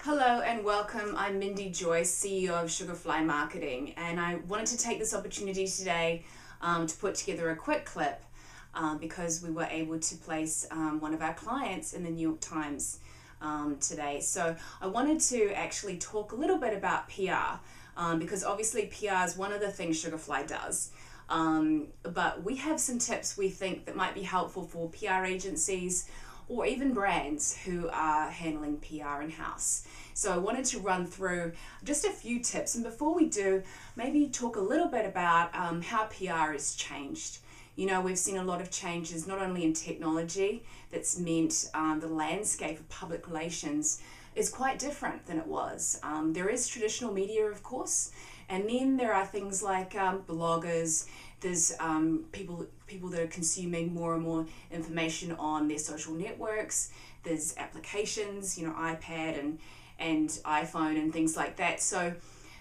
Hello and welcome. I'm Mindy Joyce, CEO of Sugarfly Marketing, and I wanted to take this opportunity today to put together a quick clip because we were able to place one of our clients in the New York Times today. So I wanted to actually talk a little bit about PR because obviously PR is one of the things Sugarfly does. But we have some tips we think that might be helpful for PR agencies or even brands who are handling PR in-house. So I wanted to run through just a few tips, and before we do, maybe talk a little bit about how PR has changed. You know, we've seen a lot of changes not only in technology that's meant the landscape of public relations is quite different than it was. There is traditional media, of course, and then there are things like bloggers. There's people that are consuming more and more information on their social networks. There's applications, you know, iPad and iPhone and things like that. So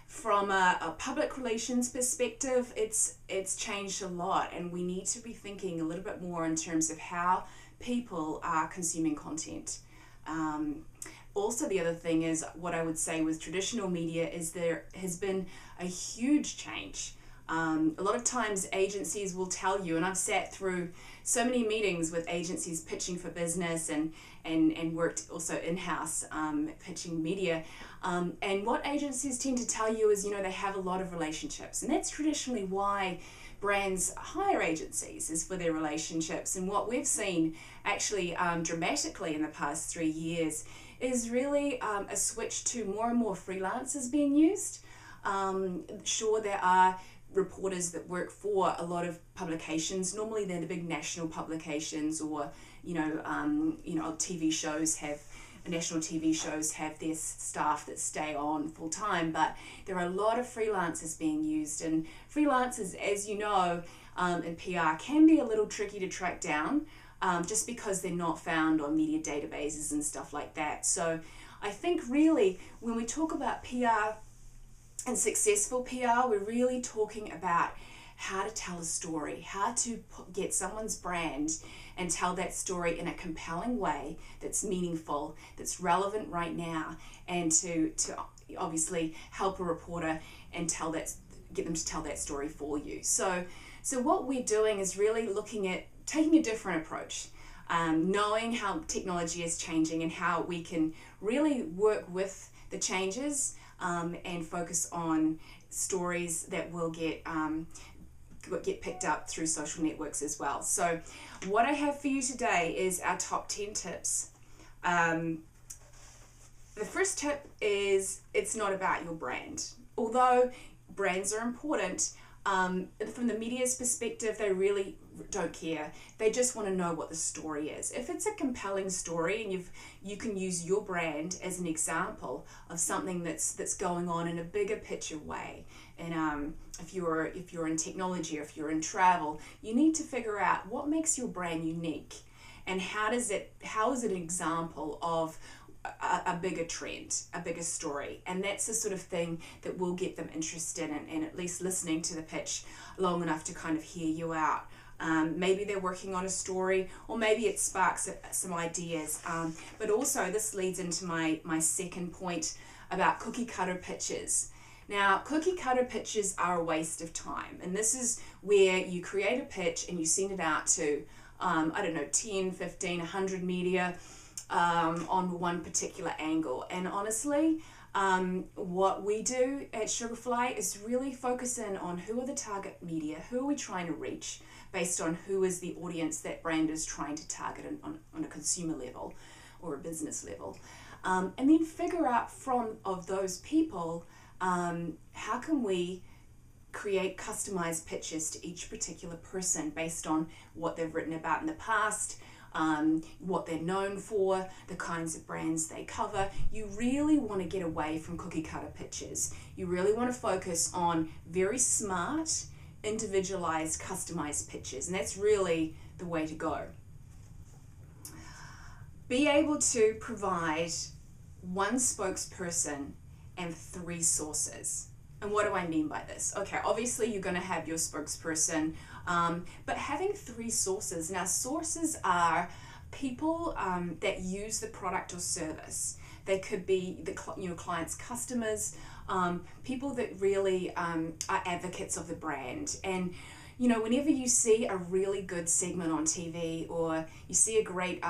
from a public relations perspective, it's changed a lot, and we need to be thinking a little bit more in terms of how people are consuming content. Also, the other thing is what I would say with traditional media is there has been a huge change. A lot of times agencies will tell you, and I've sat through so many meetings with agencies pitching for business and worked also in-house pitching media. And what agencies tend to tell you is, you know, they have a lot of relationships. And that's traditionally why brands hire agencies, is for their relationships. And what we've seen actually dramatically in the past 3 years is really a switch to more and more freelancers being used. Sure, there are reporters that work for a lot of publications. Normally they're the big national publications, or TV shows have national TV shows have their staff that stay on full time, but there are a lot of freelancers being used, and freelancers, as you know, in PR can be a little tricky to track down just because they're not found on media databases and stuff like that. So I think really when we talk about PR and successful PR, we're really talking about how to tell a story, how to get someone's brand and tell that story in a compelling way that's meaningful, that's relevant right now, and to obviously help a reporter and get them to tell that story for you. So what we're doing is really looking at taking a different approach, knowing how technology is changing and how we can really work with the changes and focus on stories that will get picked up through social networks as well. So what I have for you today is our top 10 tips. The first tip is it's not about your brand. Although brands are important, from the media's perspective, they really don't care. They just want to know what the story is. If it's a compelling story and you can use your brand as an example of something that's going on in a bigger picture way, and if you're in technology or if you're in travel, you need to figure out what makes your brand unique, and how is it an example of a bigger trend, a bigger story. And that's the sort of thing that will get them interested in at least listening to the pitch long enough to kind of hear you out. Maybe they're working on a story, or maybe it sparks some ideas. But also this leads into my second point about cookie cutter pitches. Now, cookie cutter pitches are a waste of time. And this is where you create a pitch and you send it out to, 10, 15, 100 media, on one particular angle. And honestly, what we do at Sugarfly is really focus in on who are the target media, who are we trying to reach based on who is the audience that brand is trying to target on a consumer level or a business level. And then figure out of those people, how can we create customized pitches to each particular person based on what they've written about in the past, what they're known for, the kinds of brands they cover. You really want to get away from cookie cutter pitches. You really want to focus on very smart, individualized, customized pitches, and that's really the way to go. Be able to provide one spokesperson and 3 sources. And what do I mean by this? Okay, obviously you're going to have your spokesperson, but having 3 sources. Now, sources are people that use the product or service. They could be your client's customers, people that really are advocates of the brand. And whenever you see a really good segment on TV or you see a great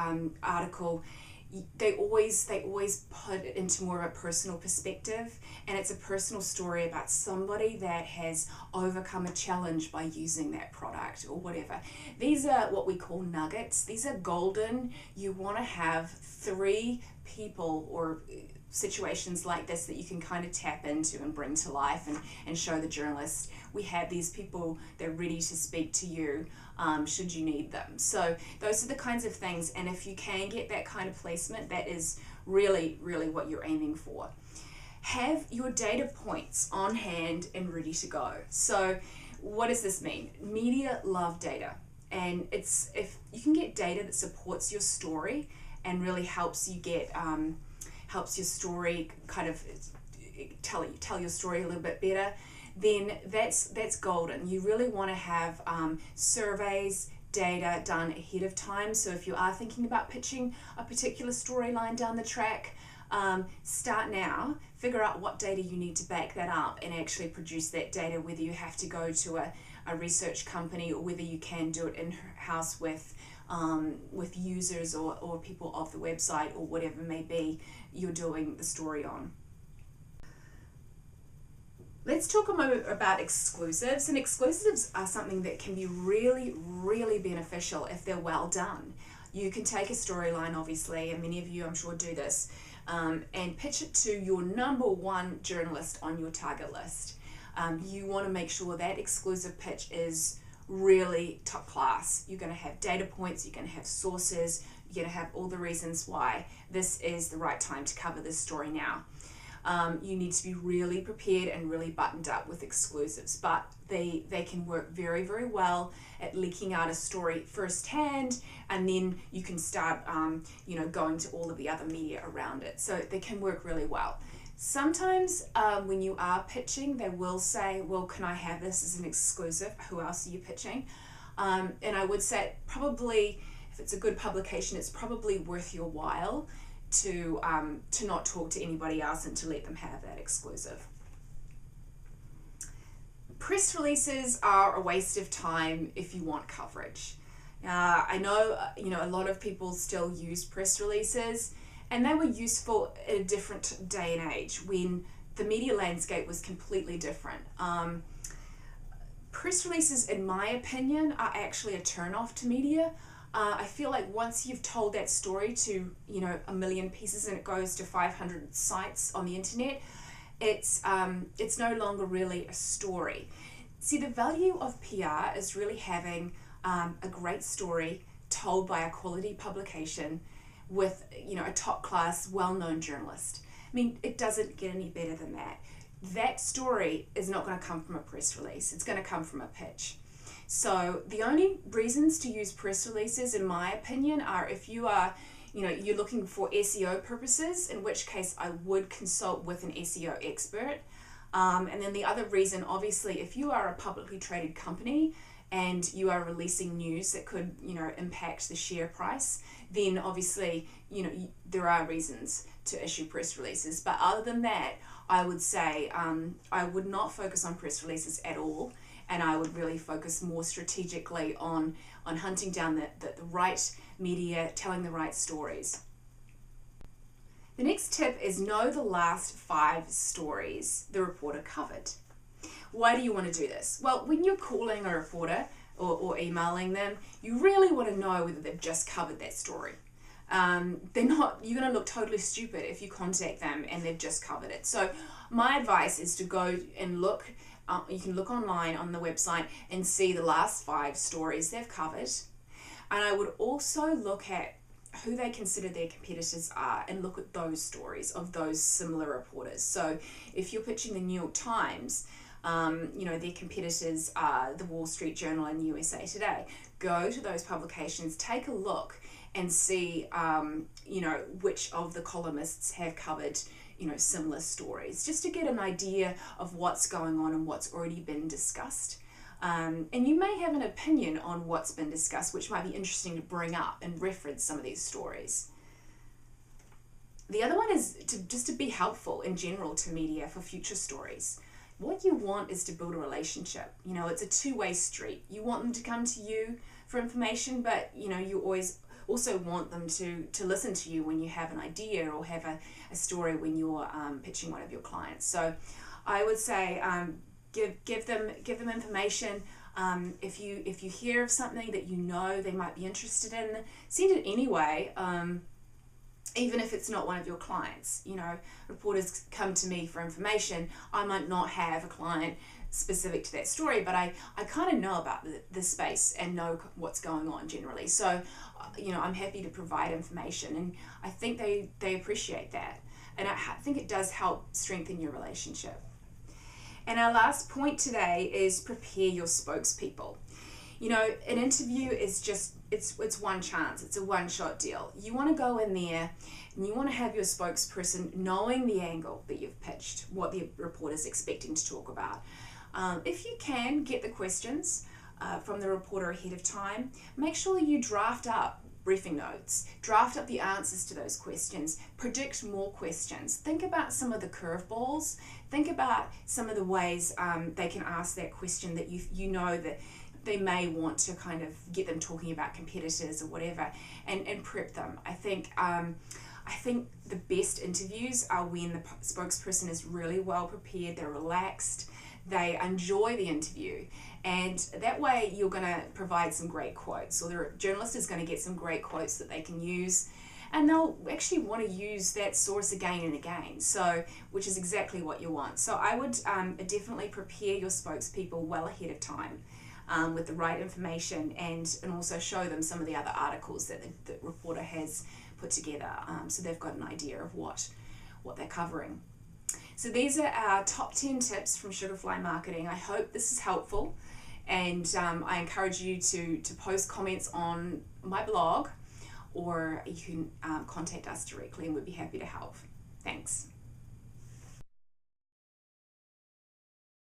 article, they always put it into more of a personal perspective, and it's a personal story about somebody that has overcome a challenge by using that product or whatever. These are what we call nuggets. These are golden. You want to have 3 people or situations like this that you can kind of tap into and bring to life and show the journalist, we have these people, they're ready to speak to you should you need them. So those are the kinds of things, and if you can get that kind of placement, that is really what you're aiming for. Have your data points on hand and ready to go. So what does this mean? Media love data, and it's if you can get data that supports your story and really helps you get helps your story kind of tell your story a little bit better, then that's golden. You really want to have surveys, data done ahead of time. So if you are thinking about pitching a particular storyline down the track, start now, figure out what data you need to back that up and actually produce that data, whether you have to go to a research company or whether you can do it in-house with users or people of the website or whatever may be you're doing the story on. Let's talk a moment about exclusives, and exclusives are something that can be really beneficial if they're well done. You can take a storyline, obviously, and many of you I'm sure do this, and pitch it to your #1 journalist on your target list. You want to make sure that exclusive pitch is really top class. You're going to have data points, you're going to have sources, you're going to have all the reasons why this is the right time to cover this story now. You need to be really prepared and really buttoned up with exclusives, but they can work very well at leaking out a story firsthand, and then you can start going to all of the other media around it. So they can work really well. Sometimes when you are pitching, they will say, well, can I have this as an exclusive? Who else are you pitching? And I would say probably, if it's a good publication, it's probably worth your while to not talk to anybody else and to let them have that exclusive. Press releases are a waste of time if you want coverage. I know a lot of people still use press releases, and they were useful in a different day and age when the media landscape was completely different. Press releases, in my opinion, are actually a turn-off to media. I feel like once you've told that story to 1 million pieces and it goes to 500 sites on the internet, it's no longer really a story. See, the value of PR is really having a great story told by a quality publication with a top class, well-known journalist. I mean, it doesn't get any better than that. That story is not going to come from a press release. It's going to come from a pitch. So the only reasons to use press releases, in my opinion, are if you are, you're looking for SEO purposes, in which case I would consult with an SEO expert. And then the other reason, obviously, if you are a publicly traded company and you are releasing news that could, impact the share price, then obviously, there are reasons to issue press releases. But other than that, I would say I would not focus on press releases at all, and I would really focus more strategically on hunting down the right media, telling the right stories. The next tip is know the last 5 stories the reporter covered. Why do you want to do this? Well, when you're calling a reporter or emailing them, you really want to know whether they've just covered that story. You're going to look totally stupid if you contact them and they've just covered it. So my advice is to go and look. You can look online on the website and see the last 5 stories they've covered. And I would also look at who they consider their competitors are and look at those stories of those similar reporters. So if you're pitching the New York Times, their competitors are the Wall Street Journal and USA Today. Go to those publications, take a look and see, which of the columnists have covered, similar stories, just to get an idea of what's going on and what's already been discussed. And you may have an opinion on what's been discussed, which might be interesting to bring up and reference some of these stories. The other one is to be helpful in general to media for future stories. What you want is to build a relationship. You know, it's a two-way street. You want them to come to you for information, but you know, you always also want them to listen to you when you have an idea or have a story when you're pitching one of your clients. So I would say give them information. If you hear of something that you know they might be interested in, send it anyway. Even if it's not one of your clients. You know, reporters come to me for information. I might not have a client specific to that story, but I kind of know about the space and know what's going on generally. So, you know, I'm happy to provide information, and I think they appreciate that. And I think it does help strengthen your relationship. And our last point today is prepare your spokespeople. You know, an interview is just, it's one chance. It's a one-shot deal. You want to go in there and you want to have your spokesperson knowing the angle that you've pitched, what the reporter's expecting to talk about. If you can get the questions from the reporter ahead of time, make sure you draft up briefing notes, draft up the answers to those questions, predict more questions, think about some of the curveballs, think about some of the ways they can ask that question that you know that they may want to kind of get them talking about competitors or whatever, and prep them. I think the best interviews are when the spokesperson is really well prepared, they're relaxed, they enjoy the interview, and that way you're going to provide some great quotes, or the journalist is going to get some great quotes that they can use, and they'll actually want to use that source again and again, so which is exactly what you want. So I would definitely prepare your spokespeople well ahead of time. With the right information, and also show them some of the other articles that the reporter has put together, so they've got an idea of what they're covering. So these are our top 10 tips from Sugarfly Marketing. I hope this is helpful, and I encourage you to post comments on my blog, or you can contact us directly and we'd be happy to help. Thanks.